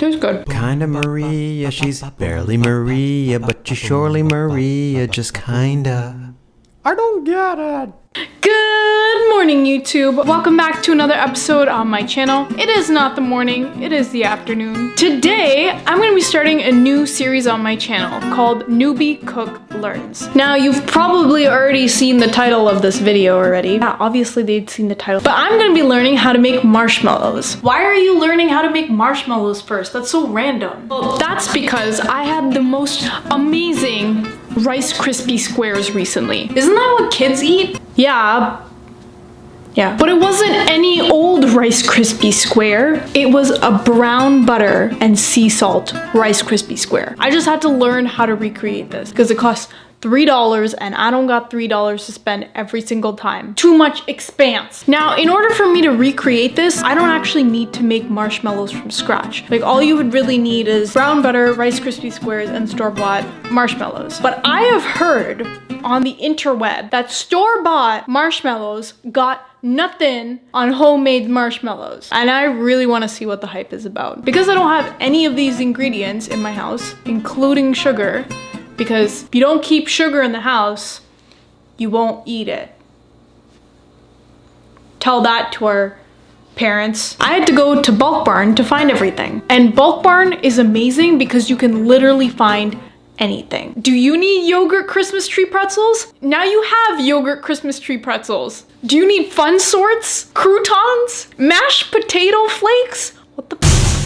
Tastes good. Kinda Maria, she's barely Maria, but she's surely Maria, just kinda. I don't get it. Good morning, YouTube. Welcome back to another episode on my channel. It is not the morning, it is the afternoon. Today, I'm going to be starting a new series on my channel called Newbie Cook Learns. Now, you've probably already seen the title of this video already. Yeah, obviously they'd seen the title. But I'm going to be learning how to make marshmallows. Why are you learning how to make marshmallows first? That's so random. Well, that's because I had the most amazing Rice Krispie squares recently. Isn't that what kids eat? Yeah. But it wasn't any old Rice Krispie square. It was a brown butter and sea salt Rice Krispie square. I just had to learn how to recreate this because it costs $3 and I don't got $3 to spend every single time. Too much expense. Now, in order for me to recreate this, I don't actually need to make marshmallows from scratch. Like, all you would really need is brown butter, Rice Krispie squares, and store-bought marshmallows. But I have heard on the interweb that store-bought marshmallows got nothing on homemade marshmallows. And I really want to see what the hype is about. Because I don't have any of these ingredients in my house, including sugar, because if you don't keep sugar in the house, you won't eat it. Tell that to our parents. I had to go to Bulk Barn to find everything. And Bulk Barn is amazing because you can literally find anything. Do you need yogurt Christmas tree pretzels? Now you have yogurt Christmas tree pretzels. Do you need fun sorts? Croutons? Mashed potato flakes? What the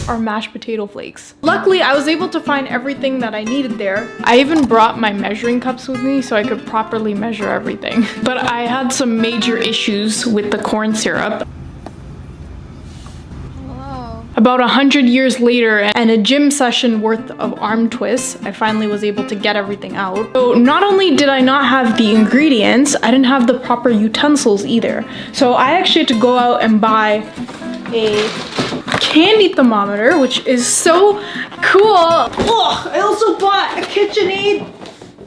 are mashed potato flakes? Luckily, I was able to find everything that I needed there. I even brought my measuring cups with me so I could properly measure everything. But I had some major issues with the corn syrup. About 100 years later and a gym session worth of arm twists, I finally was able to get everything out. So not only did I not have the ingredients, I didn't have the proper utensils either. So I actually had to go out and buy a candy thermometer, which is so cool. Oh, I also bought a KitchenAid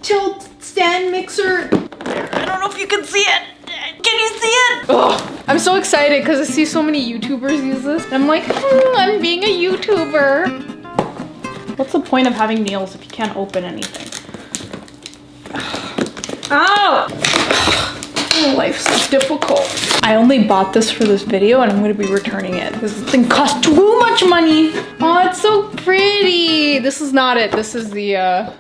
tilt stand mixer. I don't know if you can see it. Can you see it? Oh, I'm so excited because I see so many YouTubers use this. And I'm like, I'm being a YouTuber. What's the point of having nails if you can't open anything? Ow! Oh, life's so difficult. I only bought this for this video and I'm going to be returning it because this thing cost too much money. Oh, it's so pretty. This is not it. This is the, I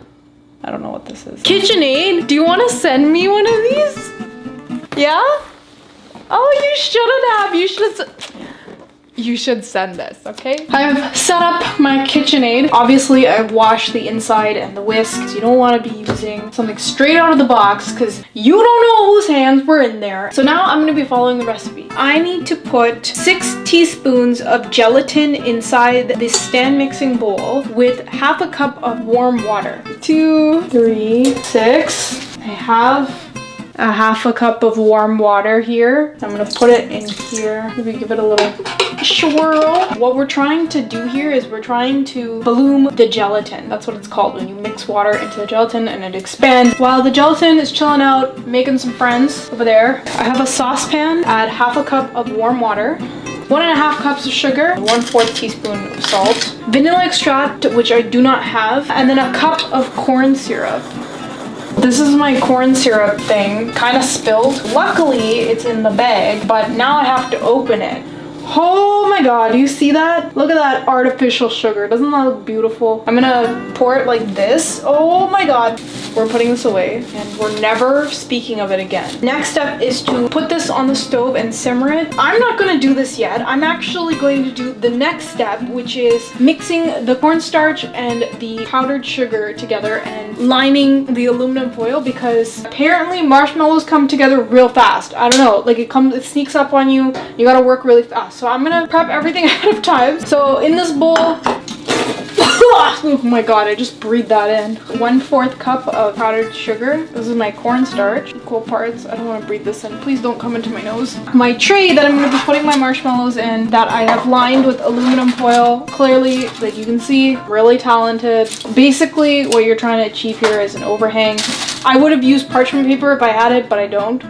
don't know what this is. KitchenAid, do you want to send me one of these? Yeah? Oh, you shouldn't have. You should send this, okay? I've set up my KitchenAid. Obviously, I've washed the inside and the whisk because you don't want to be using something straight out of the box because you don't know whose hands were in there. So now I'm going to be following the recipe. I need to put 6 teaspoons of gelatin inside this stand mixing bowl with half a cup of warm water. 2, 3, 6. I have a half a cup of warm water here. I'm gonna put it in here. Maybe give it a little swirl. What we're trying to do here is we're trying to bloom the gelatin. That's what it's called when you mix water into the gelatin and it expands. While the gelatin is chilling out, making some friends over there, I have a saucepan. Add half a cup of warm water, 1.5 cups of sugar, 1/4 teaspoon of salt, vanilla extract, which I do not have, and then a cup of corn syrup. This is my corn syrup thing, kind of spilled. Luckily, it's in the bag, but now I have to open it. Oh my god, do you see that? Look at that artificial sugar. Doesn't that look beautiful? I'm gonna pour it like this. Oh my god. We're putting this away and we're never speaking of it again. Next step is to put this on the stove and simmer it. I'm not gonna do this yet. I'm actually going to do the next step, which is mixing the cornstarch and the powdered sugar together and lining the aluminum foil because apparently marshmallows come together real fast. I don't know, like it sneaks up on you. You gotta work really fast. So I'm gonna prep everything ahead of time. So in this bowl, oh my god, I just breathed that in. 1/4 cup of powdered sugar. This is my cornstarch. Equal parts. I don't want to breathe this in. Please don't come into my nose. My tray that I'm going to be putting my marshmallows in that I have lined with aluminum foil. Clearly, like you can see, really talented. Basically, what you're trying to achieve here is an overhang. I would have used parchment paper if I had it, but I don't.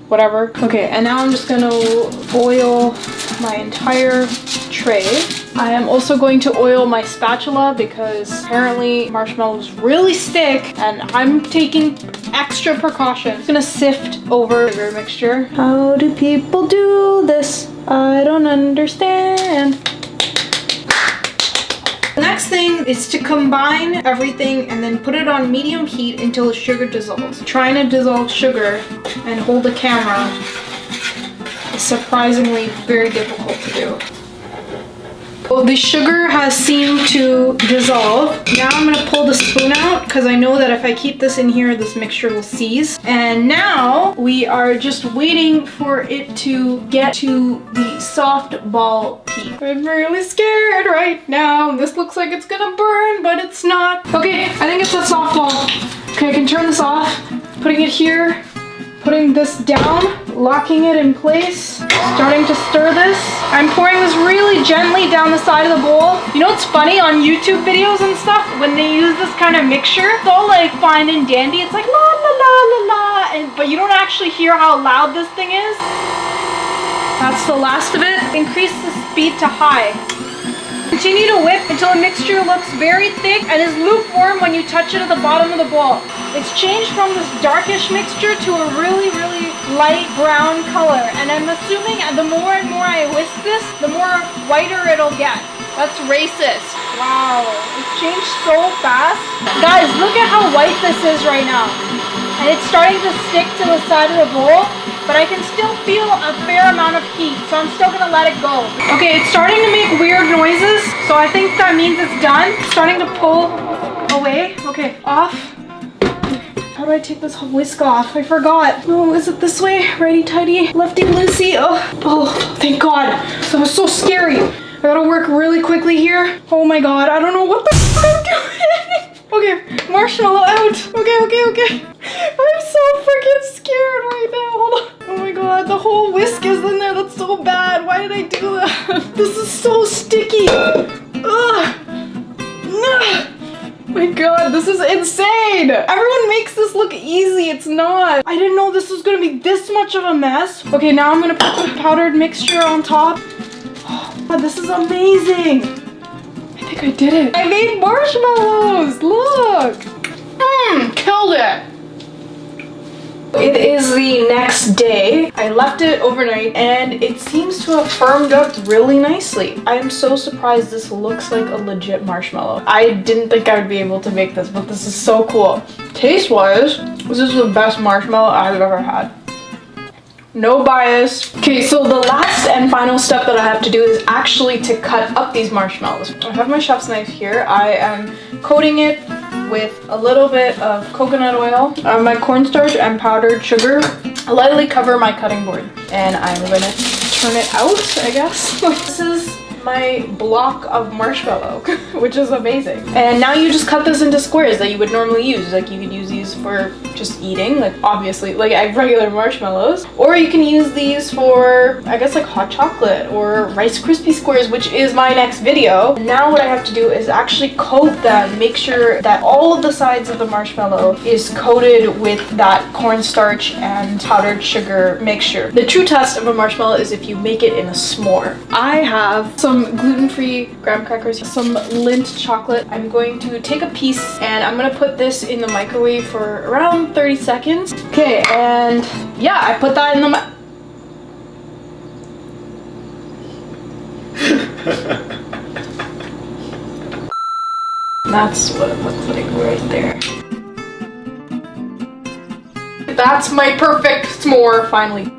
Whatever. Okay, and now I'm just going to boil my entire tray. I am also going to oil my spatula because apparently marshmallows really stick and I'm taking extra precautions. I'm just gonna sift over sugar mixture. How do people do this? I don't understand. The next thing is to combine everything and then put it on medium heat until the sugar dissolves. Trying to dissolve sugar and hold the camera is surprisingly very difficult to do. Well, the sugar has seemed to dissolve. Now I'm gonna pull the spoon out because I know that if I keep this in here, this mixture will seize. And now we are just waiting for it to get to the soft ball peak. I'm really scared right now. This looks like it's gonna burn, but it's not. Okay, I think it's a soft ball. Okay, I can turn this off. Putting it here. Putting this down, locking it in place, starting to stir this. I'm pouring this really gently down the side of the bowl. You know what's funny on YouTube videos and stuff? When they use this kind of mixture, it's all like fine and dandy. It's like la la la la la, but you don't actually hear how loud this thing is. That's the last of it. Increase the speed to high. Continue to whip until the mixture looks very thick and is lukewarm when you touch it at the bottom of the bowl. It's changed from this darkish mixture to a really, really light brown color. And I'm assuming the more and more I whisk this, the more whiter it'll get. That's racist. Wow, it changed so fast. Guys, look at how white this is right now. And it's starting to stick to the side of the bowl, but I can still feel a fair amount of heat, so I'm still gonna let it go. Okay, it's starting to make weird noises, so I think that means it's done. It's starting to pull away. Okay, off. How do I take this whisk off? I forgot. Oh, is it this way? Righty-tighty, lefty-loosey. Oh, thank God. That was so scary. I gotta work really quickly here. Oh my God, I don't know what the f I'm doing. Okay, marshmallow out. Okay. I'm so freaking scared right now. Hold on. Oh my God, the whole whisk is in there. That's so bad. Why did I do that? This is so sticky. Ugh. My God, this is insane. Everyone makes this look easy. It's not. I didn't know this was gonna be this much of a mess. Okay, now I'm gonna put the powdered mixture on top. Oh, God, this is amazing. I think I did it. I made marshmallows. Look. Killed it. It is the next day. I left it overnight and it seems to have firmed up really nicely. I am so surprised this looks like a legit marshmallow. I didn't think I would be able to make this, but this is so cool. Taste-wise, this is the best marshmallow I've ever had. No bias. Okay, so the last and final step that I have to do is actually to cut up these marshmallows. I have my chef's knife here. I am coating it with a little bit of coconut oil, my cornstarch and powdered sugar. I lightly cover my cutting board and I'm gonna turn it out, I guess. This is my block of marshmallow, which is amazing. And now you just cut this into squares that you would normally use. Like you could use these for just eating, like obviously like regular marshmallows, or you can use these for, I guess, like hot chocolate or Rice Krispie squares, which is my next video. Now what I have to do is actually coat them, make sure that all of the sides of the marshmallow is coated with that cornstarch and powdered sugar mixture. The true test of a marshmallow is if you make it in a s'more. I have some gluten-free graham crackers, some Lindt chocolate. I'm going to take a piece and I'm gonna put this in the microwave for around 30 seconds. Okay, and yeah, I put that in the That's what it looks like right there. That's my perfect s'more, finally.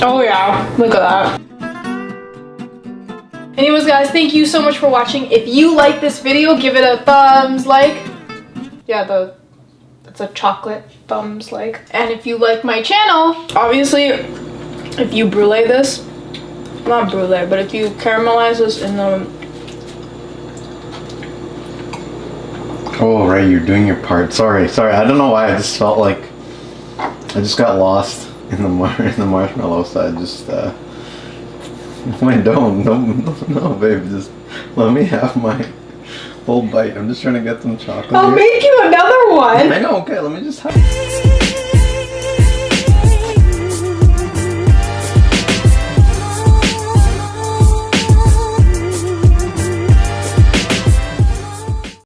Oh yeah, look at that. Anyways guys, thank you so much for watching. If you like this video, give it a thumbs like. Yeah, it's a chocolate thumbs like. And if you like my channel, obviously, if you brulee this, not brulee, but if you caramelize this in the... Oh, right, you're doing your part. Sorry. I don't know why. I just felt like I just got lost in the marshmallow side. Just wait, no, babe. Just let me have my whole bite. I'm just trying to get some chocolate. I'll make you another one. I know. Okay, let me just have.